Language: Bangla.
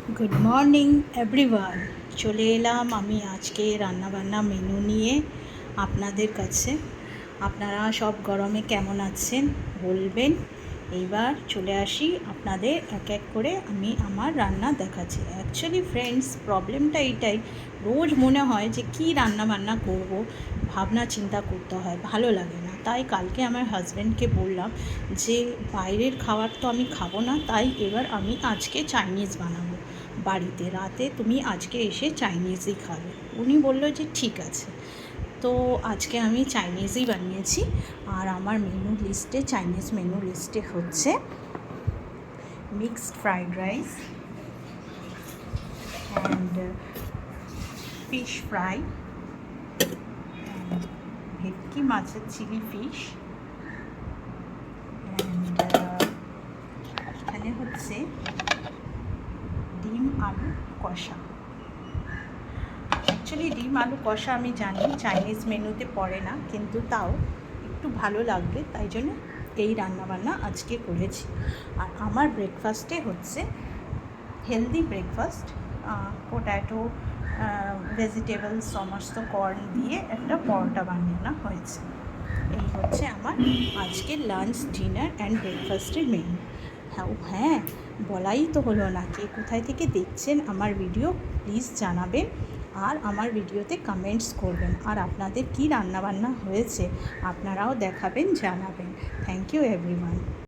Good morning everyone. চলে এলাম আমি আজকে রান্নাবান্না মেনু নিয়ে আপনাদের কাছে। আপনারা সব গরমে কেমন আছেন বলবেন। এইবার চলে আসি আপনাদের এক এক করে আমি আমার রান্না দেখাচ্ছি। অ্যাকচুয়ালি ফ্রেন্ডস, প্রবলেমটা এইটাই, রোজ মনে হয় যে কী রান্না বান্না করব, ভাবনা চিন্তা করতে হয়, ভালো লাগে না। তাই কালকে আমার হাজব্যান্ডকে বললাম যে বাইরের খাবার তো আমি খাবো না, তাই এবার আমি আজকে চাইনিজ বানাবো বাড়িতে। রাতে তুমি আজকে এসে চাইনিজই খাবে। উনি বললো যে ঠিক আছে। তো আজকে আমি চাইনিজই বানিয়েছি। আর আমার মেনু লিস্টে, চাইনিজ মেনু লিস্টে হচ্ছে mixed fried rice and fish fry, ভেটকি মাছের চিলি ফিশ, অ্যান্ড এখানে হচ্ছে ডিম আলু কষা। অ্যাকচুয়ালি ডিম আলু কষা আমি জানি চাইনিজ মেনুতে পড়ে না, কিন্তু তাও একটু ভালো লাগবে, তাই জন্য এই রান্নাবান্না আজকে করেছি। আর আমার ব্রেকফাস্টে হচ্ছে হেলদি ব্রেকফাস্ট, পোট্যাটো, ভেজিটেবলস, সমস্ত কর্ন দিয়ে একটা পরোটা বানানো হয়েছে। এই হচ্ছে আমার আজকের লাঞ্চ, ডিনার অ্যান্ড ব্রেকফাস্টের মেনু। হ্যাঁ, বলাই তো হলো না, কে কোথায় থেকে দেখছেন আমার ভিডিও প্লিজ জানাবেন, আর আমার ভিডিওতে কমেন্টস করবেন, আর আপনাদের কী রান্নাবান্না হয়েছে আপনারাও দেখাবেন, জানাবেন। Thank you everyone.